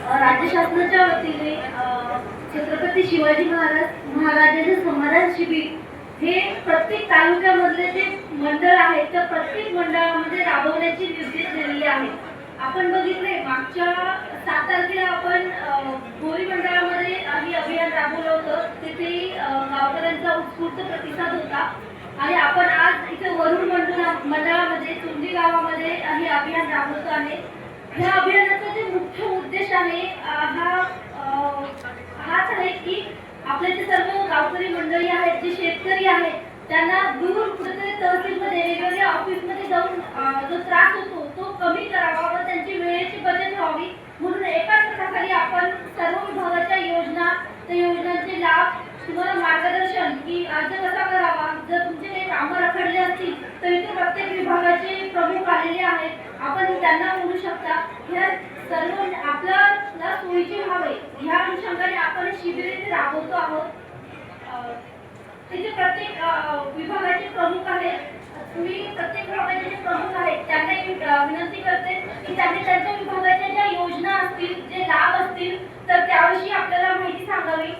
राज्य शासनाच्या वतीने छत्रपती शिवाजी महाराजांचे समाधान शिबिर हे प्रत्येक तालुक्यामधले जे मंडळ आहेत त्या प्रत्येक मंडळामध्ये राबवण्याचे निर्देश दिलेले आहेत. आपण बघितले मागच्या 7 तारखेला आपण बोरी मंडळामध्ये हे अभियान राबवलं होतं. तिथे गावकऱ्यांचा उत्स्फूर्त प्रतिसाद होता आणि आपण आज इथे वरुड मंडळामध्ये चुंडी गावामध्ये हे अभियान राबवतो आहे. ह्या अभियानाचा जे मुख्य उद्देश आहे हाच आहे की आपले जे सर्व गावकरी मंडळी आहेत, जे शेतकरी आहेत, त्यांना दूर कुठेतरी तहसीलमध्ये वेगवेगळ्या ऑफिसमध्ये जाऊन जो त्रास होतो तो कमी करावा व त्यांची वेळेची बचत व्हावी म्हणून एकाच छताखाली आपण सर्व विभागाच्या योजना, त्या योजनांचे लाभ, तुम्हाला मार्गदर्शन की अर्ज कसा करावा, जर तुमचे काही कामं रखडले असतील तर इथे प्रत्येक विभागाचे प्रमुख आलेले आहेत. आपण त्यांना बोलू शकता. ह्या सर्व आपल्याला सोयीचे व्हावे ह्या अनुषंगाने आपण शिबिर इथे राबवतो आहोत. तिथे प्रत्येक विभागाचे प्रमुख आहेत. तुम्ही प्रत्येक विभागाचे जे प्रमुख आहेत त्यांना विनंती करते की त्यांनी त्यांच्या विभागाच्या ज्या योजना असतील, जे लाभ असतील तर त्याविषयी आपल्याला माहिती सांगावी.